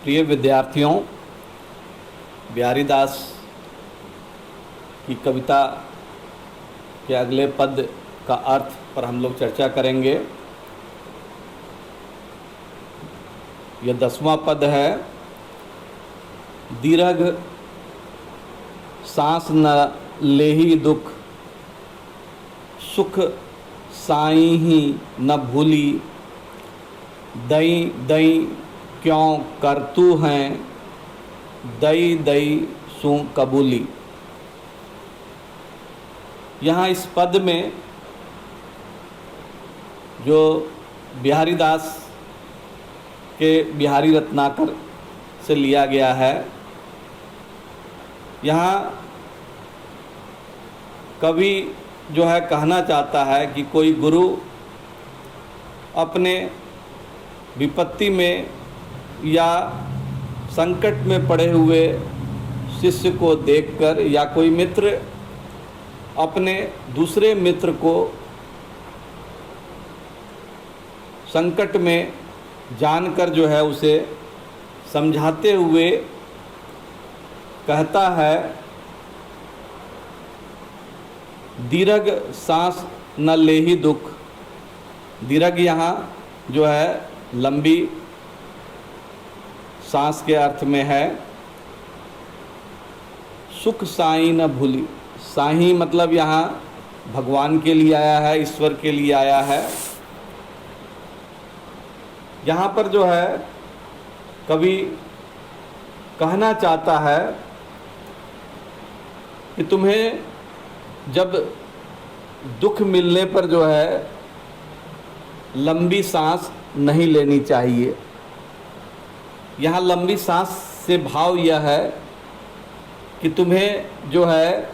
प्रिय विद्यार्थियों, बिहारी दास की कविता के अगले पद का अर्थ पर हम लोग चर्चा करेंगे। यह 10वां पद है। दीर्घ सांस न लेहि दुख, सुख साई ही न भूली। दई दई क्यों करतू हैं, दई दई सू कबूली। यहाँ इस पद में जो बिहारी दास के बिहारी रत्नाकर से लिया गया है, यहाँ कवि जो है कहना चाहता है कि कोई गुरु अपने विपत्ति में या संकट में पड़े हुए शिष्य को देखकर, या कोई मित्र अपने दूसरे मित्र को संकट में जानकर जो है उसे समझाते हुए कहता है, दीर्घ सांस न लेहि दुख। दीर्घ यहाँ जो है लंबी सांस के अर्थ में है। सुख साई न भूली। साई मतलब यहाँ भगवान के लिए आया है, ईश्वर के लिए आया है। यहाँ पर जो है कवि कहना चाहता है कि तुम्हें जब दुख मिलने पर जो है लंबी सांस नहीं लेनी चाहिए। यहाँ लंबी सांस से भाव यह है कि तुम्हें जो है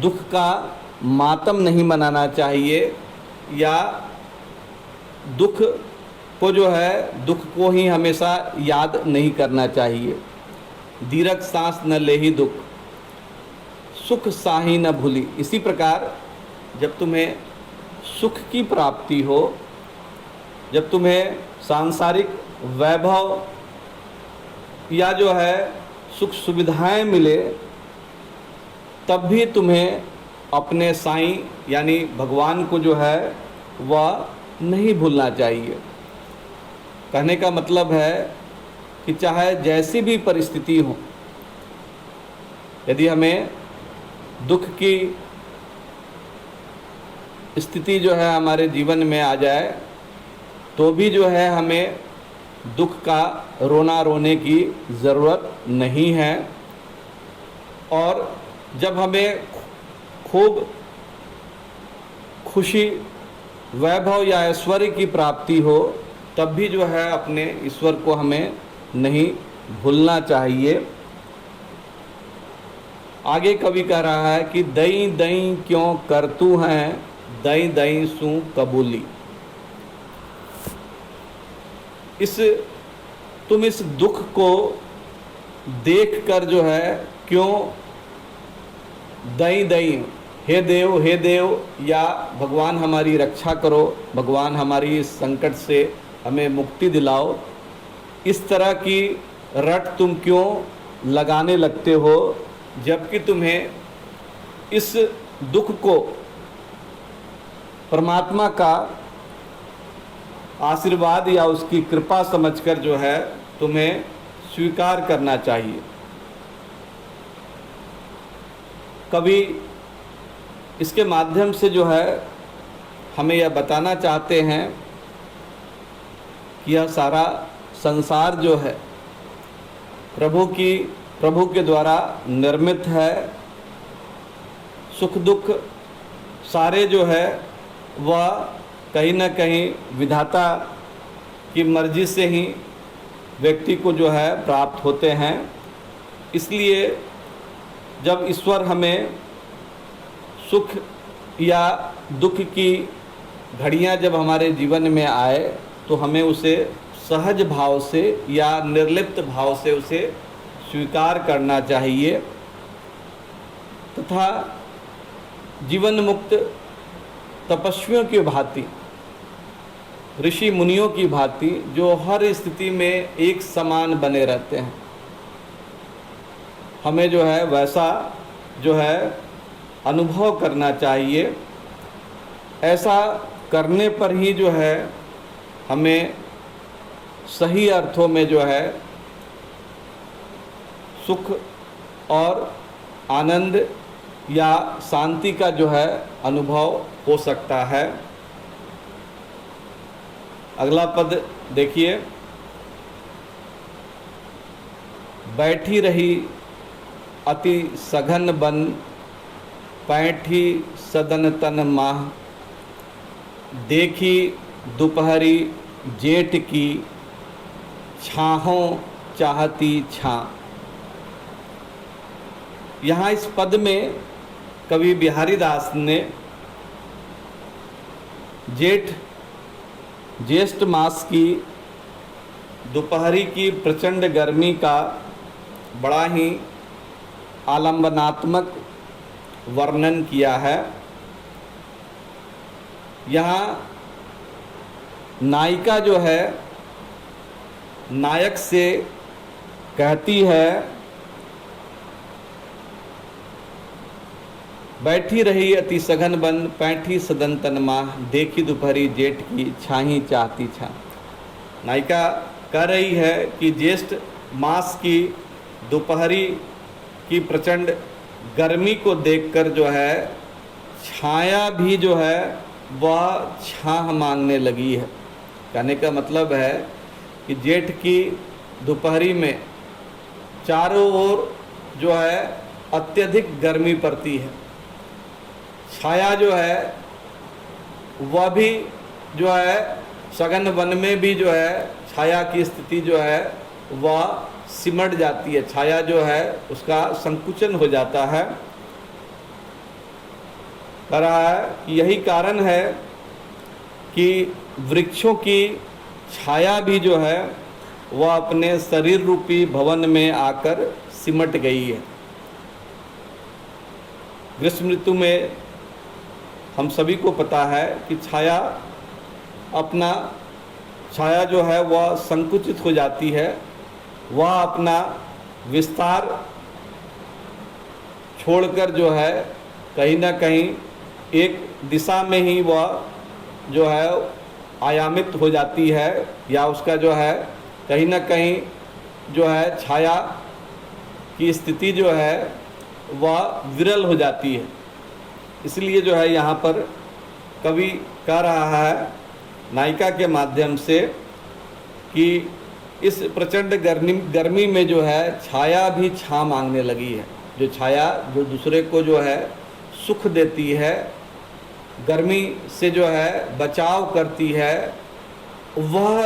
दुख का मातम नहीं मनाना चाहिए, या दुख को जो है दुख को ही हमेशा याद नहीं करना चाहिए। दीर्घ सांस न लेहि दुख, सुख साही न भूली। इसी प्रकार जब तुम्हें सुख की प्राप्ति हो, जब तुम्हें सांसारिक वैभव या जो है सुख सुविधाएं मिले, तब भी तुम्हें अपने साईं यानी भगवान को जो है वह नहीं भूलना चाहिए। कहने का मतलब है कि चाहे जैसी भी परिस्थिति हो, यदि हमें दुख की स्थिति जो है हमारे जीवन में आ जाए, तो भी जो है हमें दुख का रोना रोने की ज़रूरत नहीं है। और जब हमें खूब खुशी, वैभव या ऐश्वर्य की प्राप्ति हो, तब भी जो है अपने ईश्वर को हमें नहीं भूलना चाहिए। आगे कवि कह रहा है कि दई दई क्यों करतू हैं, दई दई सू कबूली। तुम इस दुख को देखकर जो है क्यों दई दई, हे देव, या भगवान हमारी रक्षा करो, भगवान हमारी इस संकट से हमें मुक्ति दिलाओ, इस तरह की रट तुम क्यों लगाने लगते हो, जबकि तुम्हें इस दुख को परमात्मा का आशीर्वाद या उसकी कृपा समझकर जो है तुम्हें स्वीकार करना चाहिए। कवि इसके माध्यम से जो है हमें यह बताना चाहते हैं कि यह सारा संसार जो है प्रभु के द्वारा निर्मित है। सुख दुख सारे जो है वह कहीं न कहीं विधाता की मर्जी से ही व्यक्ति को जो है प्राप्त होते हैं। इसलिए जब ईश्वर हमें सुख या दुख की घड़ियां जब हमारे जीवन में आए, तो हमें उसे सहज भाव से या निर्लिप्त भाव से उसे स्वीकार करना चाहिए, तथा जीवन मुक्त तपस्वियों की भांति ऋषि मुनियों की भांति जो हर स्थिति में एक समान बने रहते हैं। हमें जो है वैसा जो है अनुभव करना चाहिए। ऐसा करने पर ही जो है हमें सही अर्थों में जो है सुख और आनंद या शांति का जो है अनुभव हो सकता है। अगला पद देखिए, बैठी रही अति सघन बन, पैठी सदन तन माह, देखी दोपहरी जेठ की, छाहों चाहती छां। यहाँ इस पद में कवि बिहारी दास ने ज्येष्ठ मास की दोपहरी की प्रचंड गर्मी का बड़ा ही आलंबनात्मक वर्णन किया है। यहाँ नायिका जो है नायक से कहती है, बैठी रही अति सघन बन, पैठी सदन तन माह, देखी दोपहरी जेठ की, छाही चाहती छा। नायिका कह रही है कि ज्येष्ठ मास की दोपहरी की प्रचंड गर्मी को देखकर जो है छाया भी जो है वह छाह मांगने लगी है। कहने का मतलब है कि जेठ की दोपहरी में चारों ओर जो है अत्यधिक गर्मी पड़ती है। छाया जो है वह भी जो है सघन वन में भी जो है छाया की स्थिति जो है वह सिमट जाती है। छाया जो है उसका संकुचन हो जाता है। कह रहा है कि यही कारण है कि वृक्षों की छाया भी जो है वह अपने शरीर रूपी भवन में आकर सिमट गई है। ग्रीष्म ऋतु में हम सभी को पता है कि छाया जो है वह संकुचित हो जाती है। वह अपना विस्तार छोड़कर जो है कहीं ना कहीं एक दिशा में ही वह जो है आयामित हो जाती है, या उसका जो है कहीं ना कहीं जो है छाया की स्थिति जो है वह विरल हो जाती है। इसलिए जो है यहाँ पर कवि कह रहा है नायिका के माध्यम से कि इस प्रचंड गर्मी में जो है छाया भी छां मांगने लगी है। जो छाया जो दूसरे को जो है सुख देती है, गर्मी से जो है बचाव करती है, वह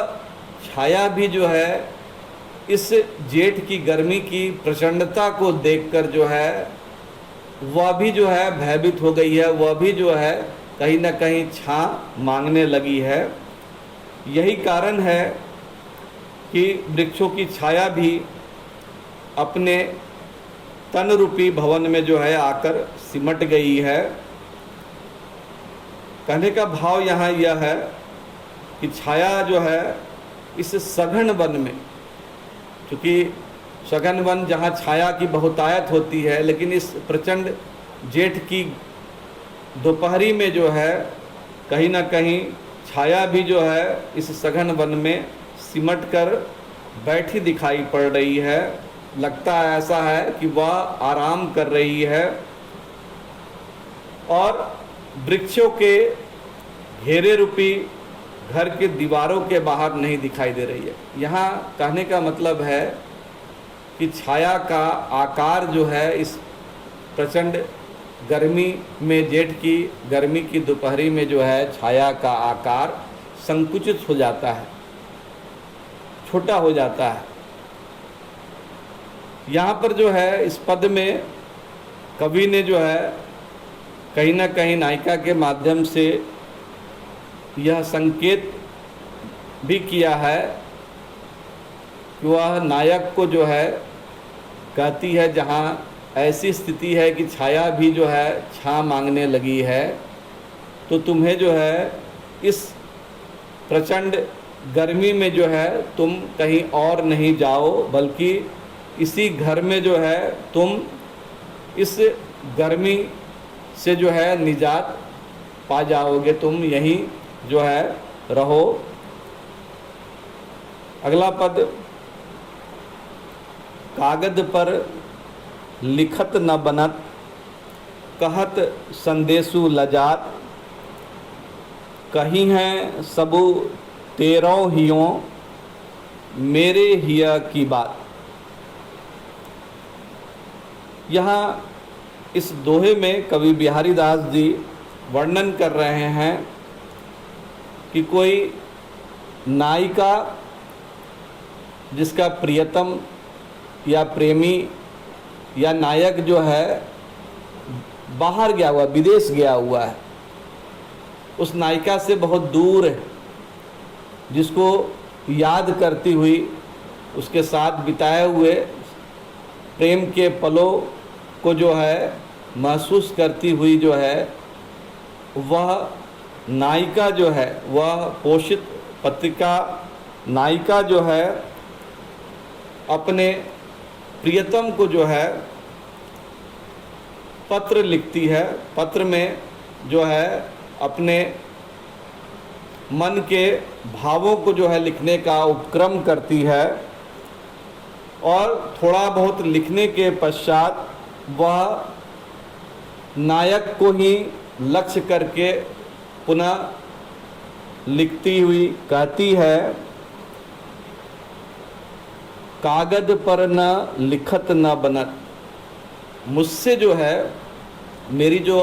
छाया भी जो है इस जेठ की गर्मी की प्रचंडता को देखकर जो है वह भी जो है भयभीत हो गई है। वह भी जो है कहीं ना कहीं छां मांगने लगी है। यही कारण है कि वृक्षों की छाया भी अपने तन रूपी भवन में जो है आकर सिमट गई है। कहने का भाव यहाँ यह है कि छाया जो है इस सघन वन में, क्योंकि सघन वन जहाँ छाया की बहुतायत होती है, लेकिन इस प्रचंड जेठ की दोपहरी में जो है कहीं ना कहीं छाया भी जो है इस सघन वन में सिमट कर बैठी दिखाई पड़ रही है। लगता है ऐसा है कि वह आराम कर रही है और वृक्षों के घेरे रूपी घर के दीवारों के बाहर नहीं दिखाई दे रही है। यहाँ कहने का मतलब है कि छाया का आकार जो है इस प्रचंड गर्मी में, जेठ की गर्मी की दोपहरी में जो है छाया का आकार संकुचित हो जाता है, छोटा हो जाता है। यहाँ पर जो है इस पद में कवि ने जो है कहीं ना कहीं नायिका के माध्यम से यह संकेत भी किया है कि वह नायक को जो है कहती है, जहाँ ऐसी स्थिति है कि छाया भी जो है छां मांगने लगी है, तो तुम्हें जो है इस प्रचंड गर्मी में जो है तुम कहीं और नहीं जाओ, बल्कि इसी घर में जो है तुम इस गर्मी से जो है निजात पा जाओगे, तुम यहीं जो है रहो। अगला पद, कागद पर लिखत न बनत, कहत संदेशु लजात, कहीं हैं सबु तेरों हियों, मेरे हिया की बात। यहाँ इस दोहे में कवि बिहारी दास जी वर्णन कर रहे हैं कि कोई नायिका जिसका प्रियतम या प्रेमी या नायक जो है बाहर गया हुआ, विदेश गया हुआ है, उस नायिका से बहुत दूर है, जिसको याद करती हुई उसके साथ बिताए हुए प्रेम के पलों को जो है महसूस करती हुई जो है वह नायिका जो है, वह पोषित पत्रिका नायिका जो है अपने प्रियतम को जो है पत्र लिखती है। पत्र में जो है अपने मन के भावों को जो है लिखने का उपक्रम करती है, और थोड़ा बहुत लिखने के पश्चात वह नायक को ही लक्ष्य करके पुनः लिखती हुई कहती है, कागद पर न लिखत न बनत। मुझसे जो है मेरी जो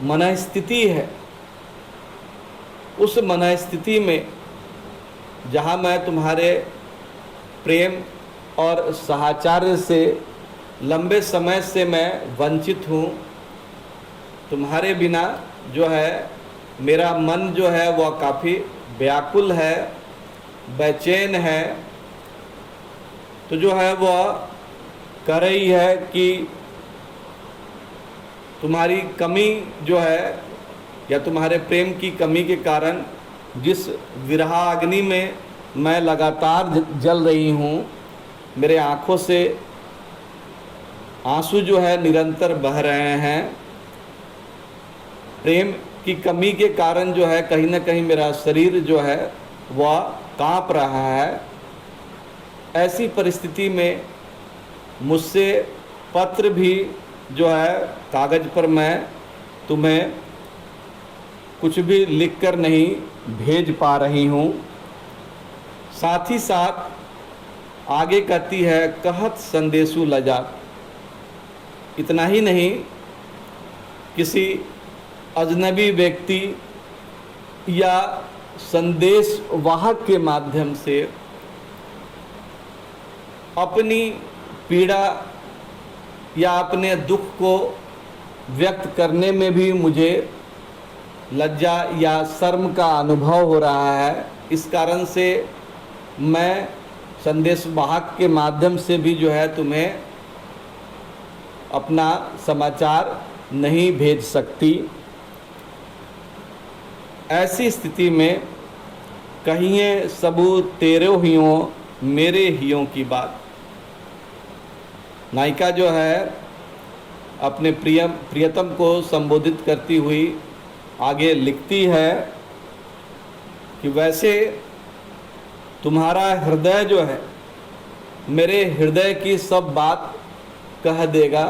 मनस्थिति है, उस मनस्थिति में जहाँ मैं तुम्हारे प्रेम और साहचर्य से लंबे समय से मैं वंचित हूँ, तुम्हारे बिना जो है मेरा मन जो है वह काफ़ी व्याकुल है, बेचैन है, तो जो है वह कह रही है कि तुम्हारी कमी जो है या तुम्हारे प्रेम की कमी के कारण जिस विरहाग्नि में मैं लगातार जल रही हूँ, मेरे आँखों से आंसू जो है निरंतर बह रहे हैं। प्रेम की कमी के कारण जो है कहीं ना कहीं मेरा शरीर जो है वह काँप रहा है। ऐसी परिस्थिति में मुझसे पत्र भी जो है कागज़ पर मैं तुम्हें कुछ भी लिखकर नहीं भेज पा रही हूँ। साथ ही साथ आगे कहती है, कहत संदेशु लजात। इतना ही नहीं, किसी अजनबी व्यक्ति या संदेश वाहक के माध्यम से अपनी पीड़ा या अपने दुख को व्यक्त करने में भी मुझे लज्जा या शर्म का अनुभव हो रहा है। इस कारण से मैं संदेश वाहक के माध्यम से भी जो है तुम्हें अपना समाचार नहीं भेज सकती। ऐसी स्थिति में कहिए सबू तेरों हियों, मेरे हियों की बात। नायिका जो है अपने प्रियतम को संबोधित करती हुई आगे लिखती है कि वैसे तुम्हारा हृदय जो है मेरे हृदय की सब बात कह देगा।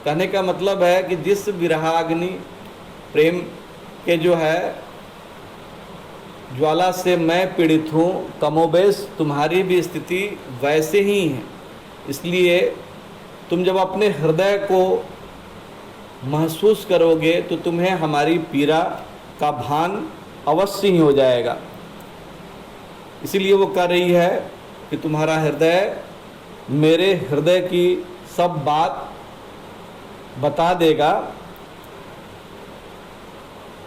कहने का मतलब है कि जिस विरहाग्नि प्रेम के जो है ज्वाला से मैं पीड़ित हूँ, कमोबेश तुम्हारी भी स्थिति वैसे ही है। इसलिए तुम जब अपने हृदय को महसूस करोगे तो तुम्हें हमारी पीड़ा का भान अवश्य ही हो जाएगा। इसीलिए वो कह रही है कि तुम्हारा हृदय मेरे हृदय की सब बात बता देगा।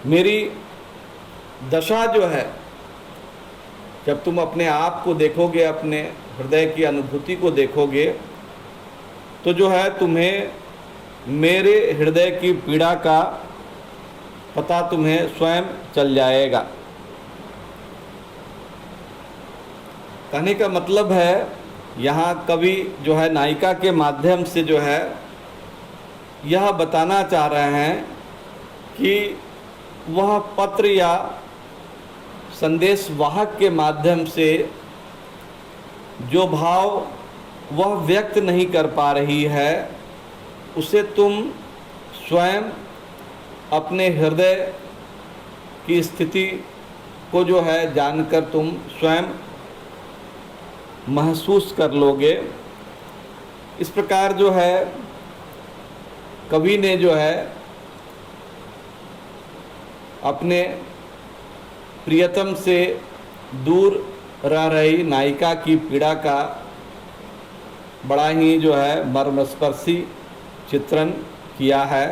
मेरी दशा जो है, जब तुम अपने आप को देखोगे, अपने हृदय की अनुभूति को देखोगे, तो जो है तुम्हें मेरे हृदय की पीड़ा का पता तुम्हें स्वयं चल जाएगा। कहने का मतलब है यहाँ कवि जो है नायिका के माध्यम से जो है यह बताना चाह रहे हैं कि वह पत्र या संदेश वाहक के माध्यम से जो भाव वह व्यक्त नहीं कर पा रही है उसे तुम स्वयं अपने हृदय की स्थिति को जो है जानकर तुम स्वयं महसूस कर लोगे। इस प्रकार जो है कवि ने जो है अपने प्रियतम से दूर रह रही नायिका की पीड़ा का बड़ा ही जो है मर्मस्पर्शी चित्रण किया है।